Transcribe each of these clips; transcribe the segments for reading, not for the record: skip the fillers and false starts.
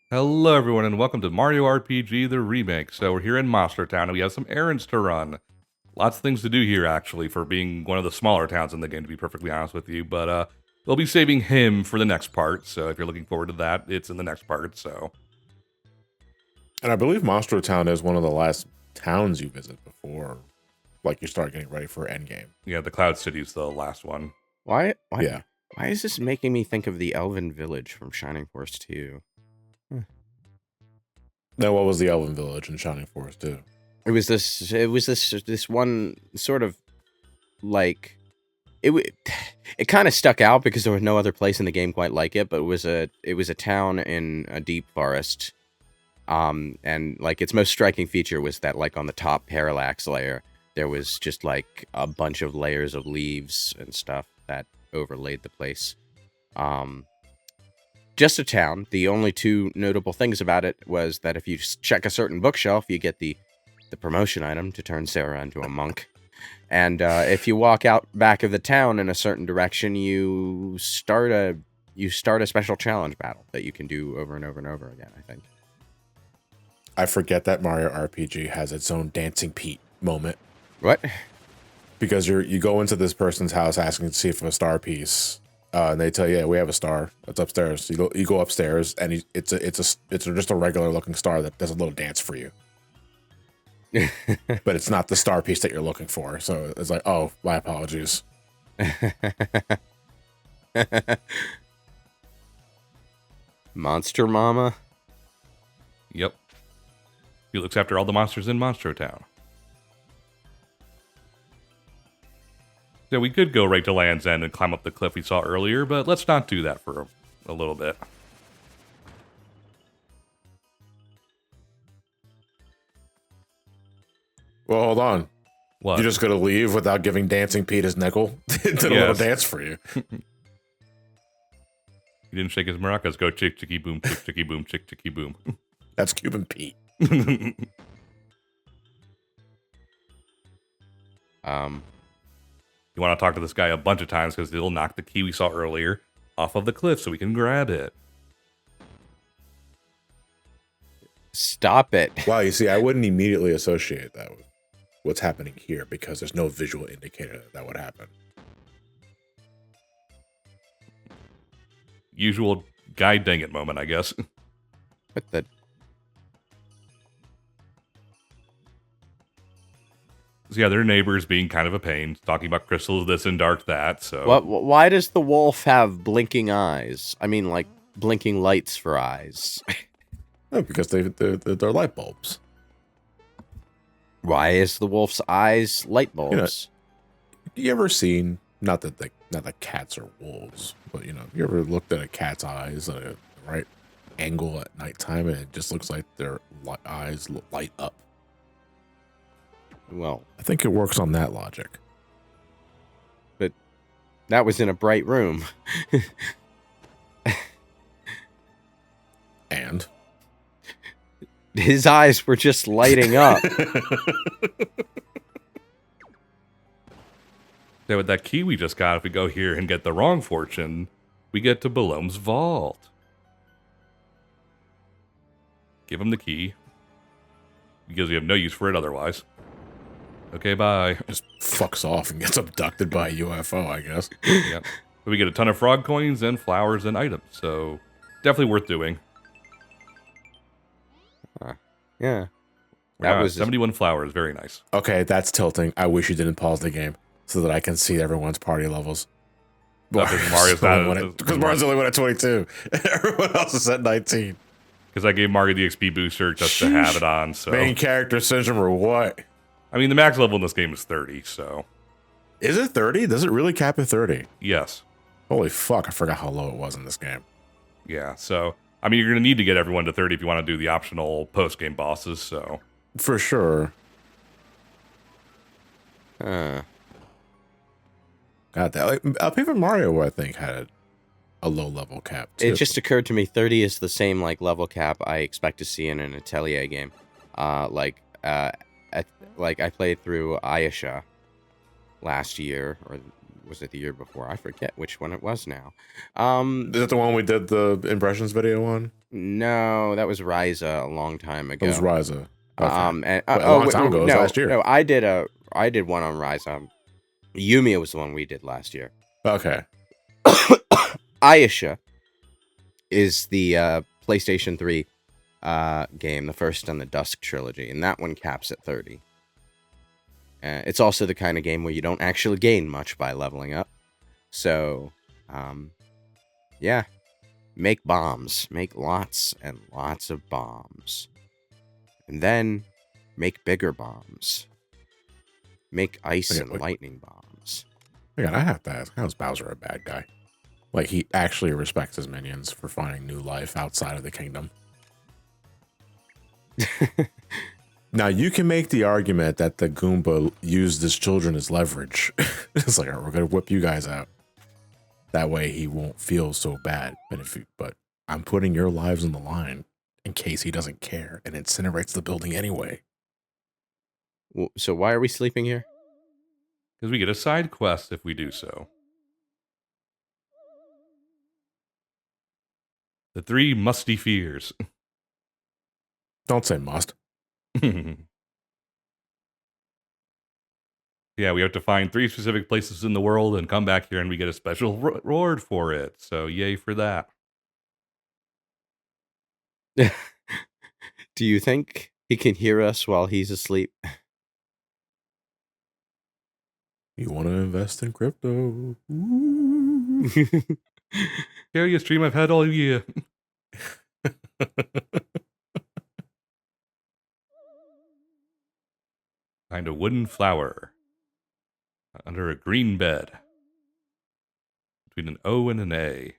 Hello, everyone, and welcome to Mario RPG The Remake. So we're here in Monstro Town, and we have some errands to run. Lots of things to do here, actually, for being one of the smaller towns in the game, to be perfectly honest with you. But we'll be saving him for the next part, so if you're looking forward to that, it's in the next part, so... And I believe Monstro Town is one of the last towns you visit before, like, you start getting ready for Endgame. Yeah, the Cloud City's the last one. Why? Yeah. Why is this making me think of the Elven Village from Shining Force 2? Now, what was the Elven Village in Shining Force 2? It was this one sort of like it kind of stuck out because there was no other place in the game quite like it, but it was a town in a deep forest. And like its most striking feature was that like on the top parallax layer there was just like a bunch of layers of leaves and stuff that overlaid the place. Just a town. The only two notable things about it was that if you check a certain bookshelf, you get the promotion item to turn Sarah into a monk. And if you walk out back of the town in a certain direction, you start a special challenge battle that you can do over and over and over again, I think. I forget that Mario RPG has its own Dancing Pete moment. What? Because you go into this person's house asking to see if a star piece, and they tell you, yeah, we have a star. It's upstairs. You go upstairs, and it's just a regular looking star that does a little dance for you. But it's not the star piece that you're looking for. So it's like, oh, my apologies. Monster Mama? Yep. He looks after all the monsters in Monstro Town. So we could go right to Land's End and climb up the cliff we saw earlier, but let's not do that for a little bit. Well, hold on. What? You're just going to leave without giving Dancing Pete his nickel? Did a little dance for you. He didn't shake his maracas. Go chick, chicky, boom, chick, chicky, boom, chick, chicky, boom. That's Cuban Pete. You want to talk to this guy a bunch of times because he'll knock the key we saw earlier off of the cliff so we can grab it. Stop it. Wow, you see, I wouldn't immediately associate that with what's happening here because there's no visual indicator that would happen. Usual guy dang it moment, I guess. What the... So yeah, their neighbors being kind of a pain, talking about crystals this and dark that, so... Why does the wolf have blinking eyes? I mean, like, blinking lights for eyes. No, because they're light bulbs. Why is the wolf's eyes light bulbs? You ever seen, not that cats are wolves, but, you ever looked at a cat's eyes at the right angle at nighttime and it just looks like their eyes light up? Well, I think it works on that logic. but that was in a bright room. And? His eyes were just lighting up. So with that key we just got, if we go here and get the wrong fortune, we get to Balom's vault. Give him the key. Because we have no use for it otherwise. Okay, bye. Just fucks off and gets abducted by a UFO, I guess. Yep. But we get a ton of frog coins and flowers and items, so definitely worth doing. Yeah. That was 71 flowers, very nice. Okay, that's tilting. I wish you didn't pause the game so that I can see everyone's party levels. Because Mario's not... Because Mario's only one at 22. Everyone else is at 19. Because I gave Mario the XP booster just to have it on, so... Main character syndrome or what? I mean, the max level in this game is 30, so... Is it 30? Does it really cap at 30? Yes. Holy fuck, I forgot how low it was in this game. Yeah, so... I mean, you're going to need to get everyone to 30 if you want to do the optional post-game bosses, so... For sure. Huh. God, Paper Mario, I think, had a low level cap, too. It just occurred to me 30 is the same like level cap I expect to see in an Atelier game. I played through Ayesha last year, or was it the year before? I forget which one it was now. Is that the one we did the impressions video on? No, that was Ryza a long time ago. It was Ryza. Okay. And Wait, a long time ago. It was last year. No, I did one on Ryza. Yumiya was the one we did last year. Okay. Ayesha is the PlayStation 3 game, the first on the Dusk trilogy, and that one caps at 30. It's also the kind of game where you don't actually gain much by leveling up. So, yeah. Make bombs. Make lots and lots of bombs. And then make bigger bombs. Make ice and lightning bombs. God, I have to ask, how is Bowser a bad guy? Like, he actually respects his minions for finding new life outside of the kingdom. Now, you can make the argument that the Goomba used his children as leverage. It's like, all right, we're going to whip you guys out. That way he won't feel so bad. But I'm putting your lives on the line in case he doesn't care and incinerates the building anyway. So why are we sleeping here? Because we get a side quest if we do so. The 3 musty fears. Don't say must. Yeah, we have to find 3 specific places in the world and come back here and we get a special reward for it. So yay for that. Do you think he can hear us while he's asleep? You want to invest in crypto? Scariest dream I've had all year. Find a wooden flower under a green bed between an O and an A.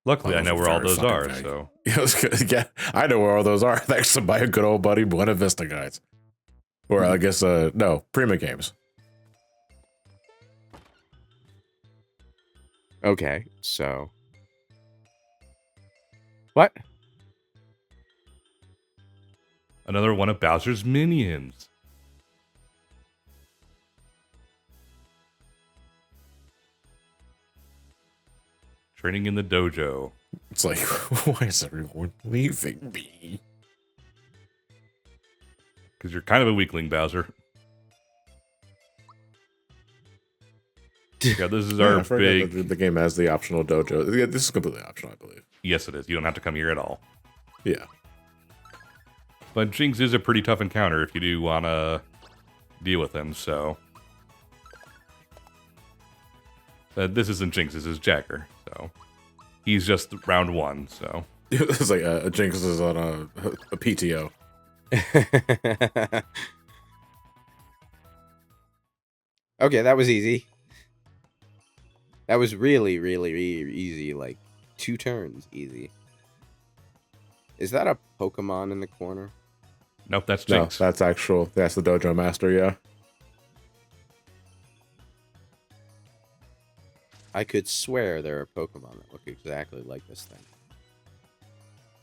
Luckily, I know where all those are, so... Yeah, I know where all those are, thanks to my good old buddy Buena Vista guys. Or I guess, no, Prima Games. Okay, so... What? Another one of Bowser's minions. Training in the dojo. It's like, why is everyone leaving me? Because you're kind of a weakling, Bowser. Yeah, this is our big... The game has the optional dojo. Yeah, this is completely optional, I believe. Yes, it is. You don't have to come here at all. Yeah. But Jinx is a pretty tough encounter if you do want to deal with him, so... this isn't Jinx, this is Jagger, so... He's just round 1, so... It's like Jinx is on a PTO. Okay, that was easy. That was really, really, really easy. Like, 2 turns easy. Is that a Pokemon in the corner? Nope, that's Jinx. No, that's the Dojo Master, yeah. I could swear there are Pokemon that look exactly like this thing.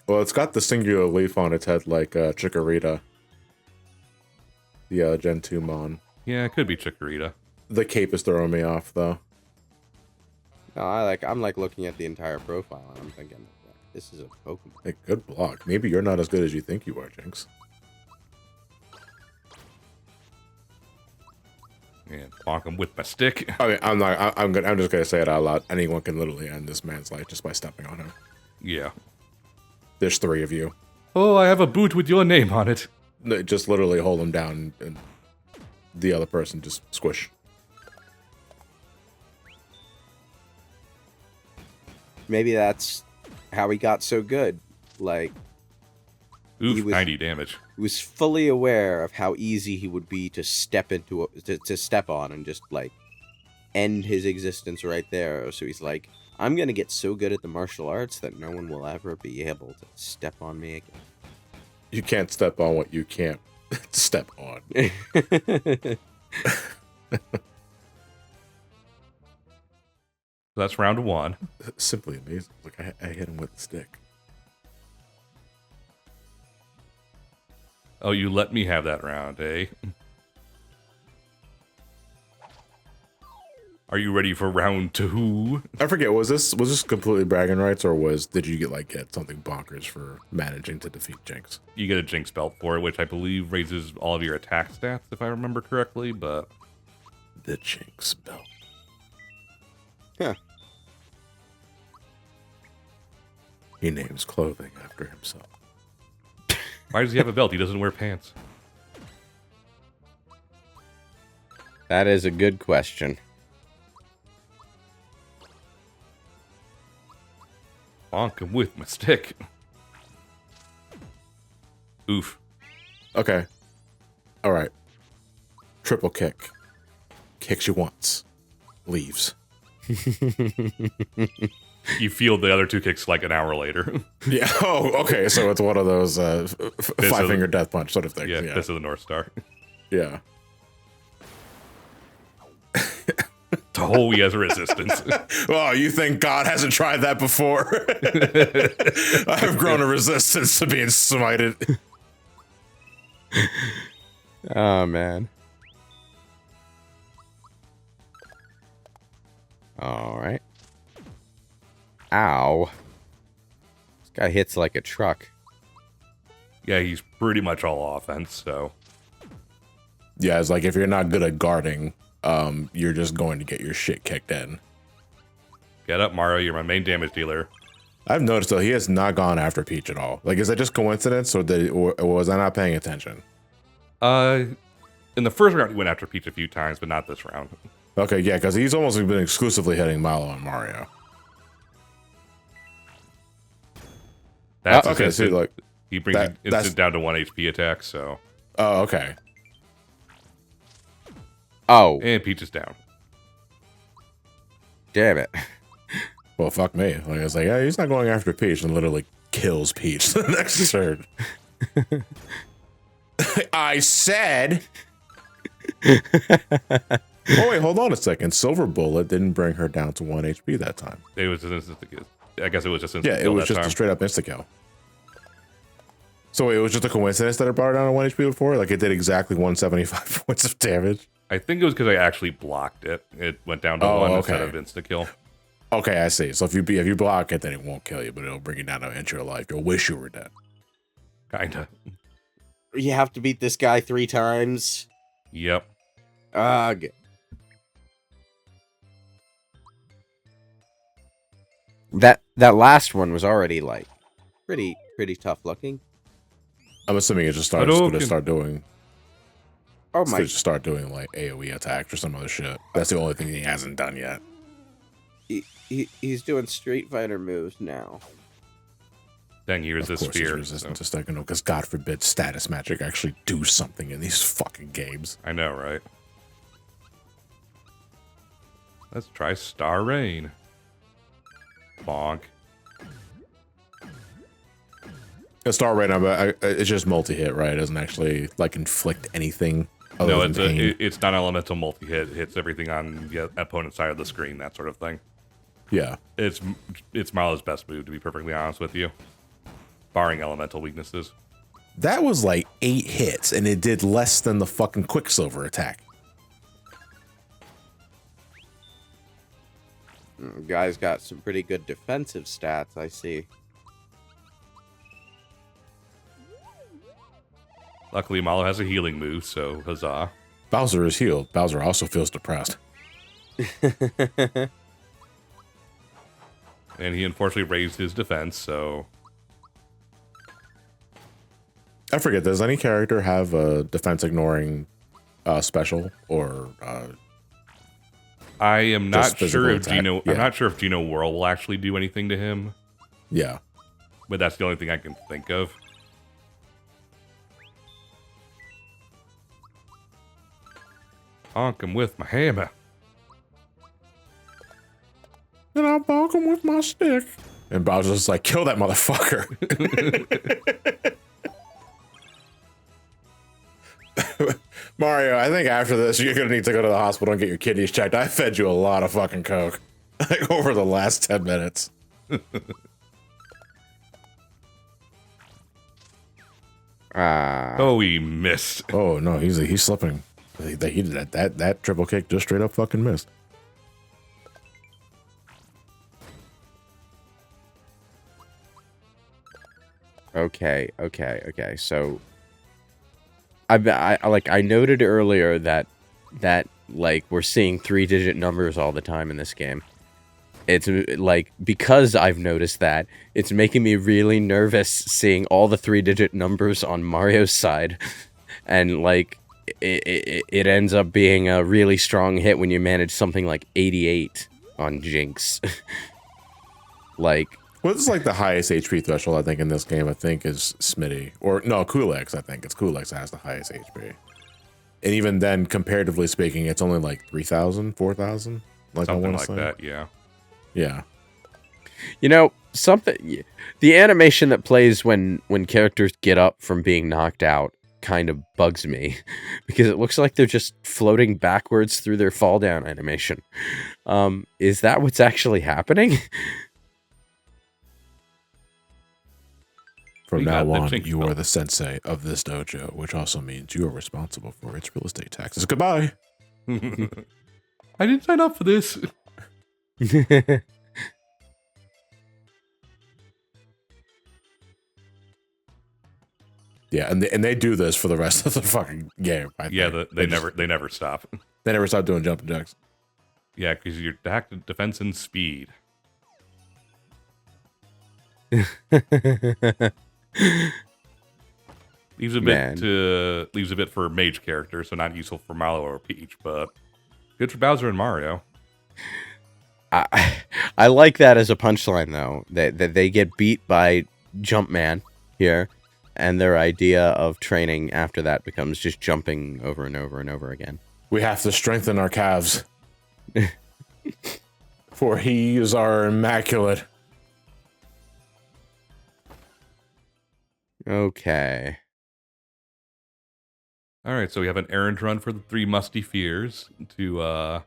Well, it's got the singular leaf on its head like Chikorita. The Gen 2 Mon. Yeah, it could be Chikorita. The cape is throwing me off, though. No, I'm like looking at the entire profile and I'm thinking, this is a Pokemon. Hey, good block. Maybe you're not as good as you think you are, Jinx. And block him with my stick. Okay, I'm just gonna say it out loud. Anyone can literally end this man's life just by stepping on him. Yeah. There's 3 of you. Oh, I have a boot with your name on it. No, just literally hold him down and the other person just squish. Maybe that's how he got so good. Like, oof, 90 damage. He was fully aware of how easy he would be to step into, to step on and just like end his existence right there. So he's like, I'm gonna get so good at the martial arts that no one will ever be able to step on me again. You can't step on what you can't step on. That's round 1. Simply amazing. Like I hit him with the stick. Oh, you let me have that round, eh? Are you ready for round 2? I forget, was this completely bragging rights, or did you get something bonkers for managing to defeat Jinx? You get a Jinx belt for it, which I believe raises all of your attack stats, if I remember correctly, but... The Jinx belt. Huh. He names clothing after himself. Why does he have a belt? He doesn't wear pants. That is a good question. Bonk him with my stick. Oof. Okay. All right. Triple kick. Kicks you once. Leaves. You feel the other 2 kicks like an hour later. Yeah. Oh, okay. So it's one of those five-finger death punch sort of things. Yeah, Yeah. this is the North Star. Yeah. Oh, he has resistance. Oh, you think God hasn't tried that before? I've grown a resistance to being smited. Oh, man. All right. Ow. This guy hits like a truck. Yeah, he's pretty much all offense, so... Yeah, it's like if you're not good at guarding, you're just going to get your shit kicked in. Get up, Mario. You're my main damage dealer. I've noticed, though, he has not gone after Peach at all. Like, is that just coincidence, or was I not paying attention? In the first round, he went after Peach a few times, but not this round. Okay, yeah, because he's almost been exclusively hitting Milo and Mario. That's okay, instant. so like He brings that- it instant down to 1 HP attack, so... Oh, okay. Oh, And Peach is down. damn it. Well, fuck me. Like, I was like, yeah, he's not going after Peach, and literally kills Peach the next turn. I said. Oh wait, hold on a second. Silver Bullet didn't bring her down to 1 HP that time. It was just instant. I guess it was just instant. Yeah, it kill was that just time. a straight up insta kill. So it was just a coincidence that it brought her down to 1 HP before? Like it did exactly 175 points of damage? I think it was because I actually blocked it. It went down to 1 instead of insta kill. Okay, I see. So if you block it, then it won't kill you, but it'll bring you down to an inch of your life. You'll wish you were dead. Kinda. You have to beat this guy 3 times. Yep. Ugh. That last one was already like pretty tough looking. I'm assuming it just going to start doing. Oh It's my! gonna just start doing like AOE attacks or some other shit. That's the only thing he hasn't done yet. He's doing Street Fighter moves now. Then he resists Of course, he's fear. resistant So. to Stacking, because God forbid status magic actually do something in these fucking games. I know, right? Let's try Star Rain. Bonk. A Star Rain, it's just multi-hit, right? It doesn't actually like inflict anything. No, other than pain. it's non-elemental multi-hit. It hits everything on the opponent's side of the screen, that sort of thing. Yeah. It's Marlo's best move, to be perfectly honest with you. Barring elemental weaknesses. That was like 8 hits, and it did less than the fucking Quicksilver attack. Guy's got some pretty good defensive stats, I see. Luckily, Malo has a healing move, so huzzah. Bowser is healed. Bowser also feels depressed. And he unfortunately raised his defense, so... I forget, does any character have a defense ignoring special or I am not Just physical sure if attack, Geno... yeah. I'm not sure if Geno Whirl will actually do anything to him, yeah. but that's the only thing I can think of. Honk him with my hammer. And I'll bonk him with my stick. And Bowser's like, kill that motherfucker. Mario, I think after this, you're going to need to go to the hospital and get your kidneys checked. I fed you a lot of fucking Coke like over the last 10 minutes. Oh, he missed. Oh, no, he's slipping. He did that triple kick just straight up fucking missed. Okay. So I noted earlier that like we're seeing 3-digit numbers all the time in this game. It's like, because I've noticed that, it's making me really nervous seeing all the 3-digit numbers on Mario's side, and like it ends up being a really strong hit when you manage something like 88 on Jinx. Like, Well, this is like the highest HP threshold I think in this game. I think is Smitty, or no, Kulex. I think it's Kulex that has the highest HP. And even then, comparatively speaking, it's only like 3,000, 4,000. Like Something like that, yeah. Yeah. you know, the animation that plays when characters get up from being knocked out kind of bugs me, because it looks like they're just floating backwards through their fall down animation. Is that what's actually happening? From now on, you are the sensei of this dojo, which also means you are responsible for its real estate taxes. Goodbye. I didn't sign up for this. Yeah, and they do this for the rest of the fucking game. Yeah, they never stop. They never stop doing jumping jacks. Yeah, because you're attack, defense, and speed. leaves a bit for mage characters, so not useful for Mallow or Peach, but good for Bowser and Mario. I like that as a punchline, though, that they get beat by Jumpman here, and their idea of training after that becomes just jumping over and over and over again. We have to strengthen our calves, for he is our immaculate. Okay. All right, so we have an errand run for the 3 Musty Fears to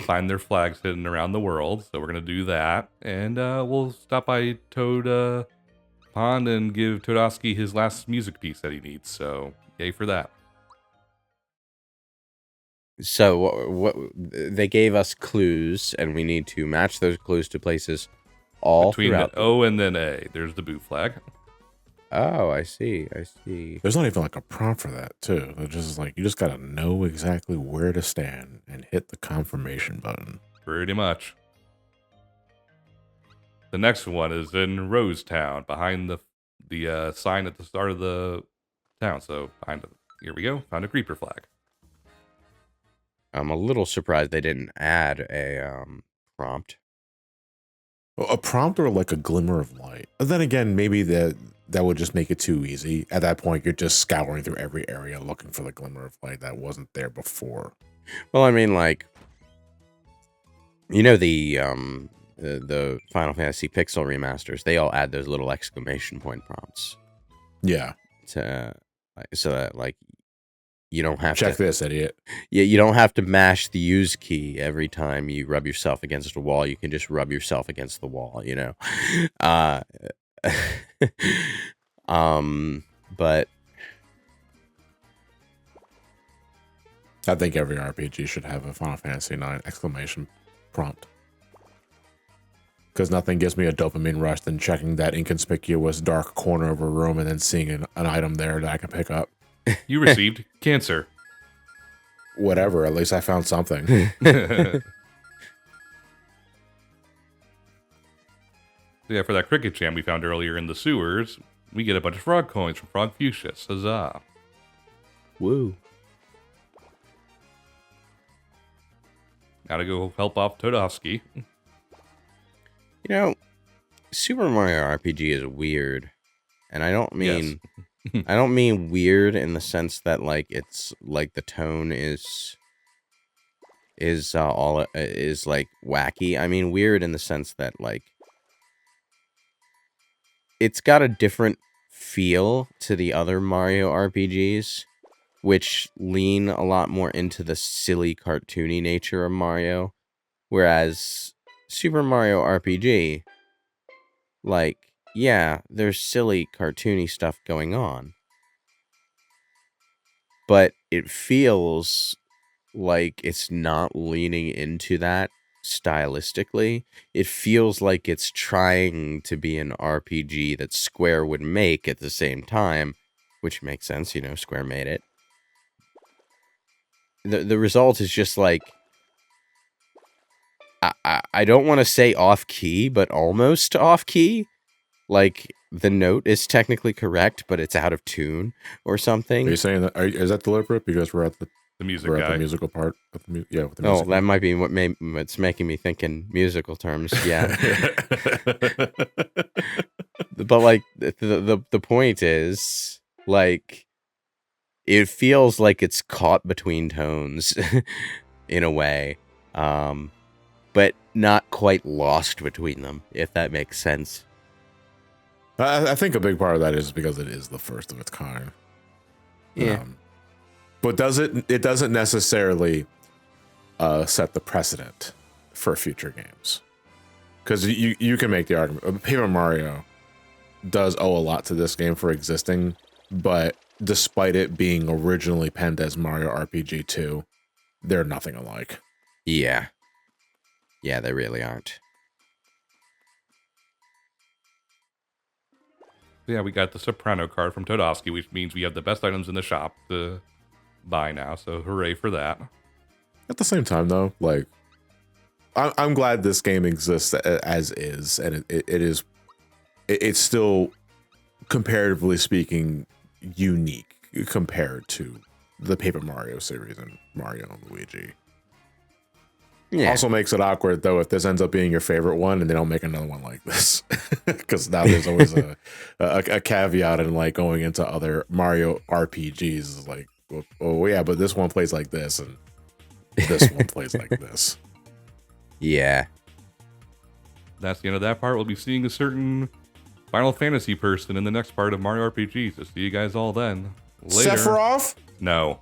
find their flags hidden around the world. So we're going to do that. And we'll stop by Toad Pond and give Toadowski his last music piece that he needs. So yay for that. So what they gave us clues, and we need to match those clues to places all between throughout. The O and then A. There's the boo flag. Oh, I see. There's not even like a prompt for that, too. They're just like, you just gotta know exactly where to stand and hit the confirmation button. Pretty much. The next one is in Rosetown, behind the sign at the start of the town. So here we go. Found a creeper flag. I'm a little surprised they didn't add a prompt. A prompt or like a glimmer of light. But then again, maybe that would just make it too easy. At that point, you're just scouring through every area looking for the glimmer of light that wasn't there before. Well, I mean, like, you know, the Final Fantasy Pixel remasters, they all add those little exclamation point prompts. Yeah. So that, like, you don't have check this, idiot. Yeah, you don't have to mash the use key every time you rub yourself against a wall. You can just rub yourself against the wall, you know. But I think every RPG should have a Final Fantasy IX exclamation prompt. Because nothing gives me a dopamine rush than checking that inconspicuous dark corner of a room and then seeing an item there that I can pick up. You received cancer. Whatever, at least I found something. Yeah, for that cricket jam we found earlier in the sewers, we get a bunch of frog coins from Frog Fuchsias. Huzzah. Woo. Gotta go help off Toadowski. You know, Super Mario RPG is weird. And I don't mean... Yes. I don't mean weird in the sense that, like, it's like the tone is like wacky. I mean weird in the sense that, like, it's got a different feel to the other Mario RPGs, which lean a lot more into the silly cartoony nature of Mario, whereas Super Mario RPG, like, yeah, there's silly cartoony stuff going on, but it feels like it's not leaning into that stylistically. It feels like it's trying to be an RPG that Square would make at the same time, which makes sense, Square made it. The result is just like, I don't want to say off key, but almost off key. Like, the note is technically correct, but it's out of tune or something. Are you saying that? Is that deliberate? Because we're at the musical part. With the music that might be what's making me think in musical terms. Yeah. But like the point is, like, it feels like it's caught between tones in a way, but not quite lost between them, if that makes sense. I think a big part of that is because it is the first of its kind. Yeah. But it doesn't necessarily set the precedent for future games. Because you can make the argument. Paper Mario does owe a lot to this game for existing, but despite it being originally penned as Mario RPG 2, they're nothing alike. Yeah. Yeah, they really aren't. Yeah, we got the Soprano card from Todosky, which means we have the best items in the shop to buy now, so hooray for that. At the same time, though, like, I'm glad this game exists as is, and it's still, comparatively speaking, unique compared to the Paper Mario series and Mario and Luigi. Yeah. Also makes it awkward, though, if this ends up being your favorite one and they don't make another one like this. Because now there's always a caveat in, like, going into other Mario RPGs. Like, oh, yeah, but this one plays like this, and this one plays like this. Yeah. That's the end of that part. We'll be seeing a certain Final Fantasy person in the next part of Mario RPG. So see you guys all then. Later. Sephiroth? No.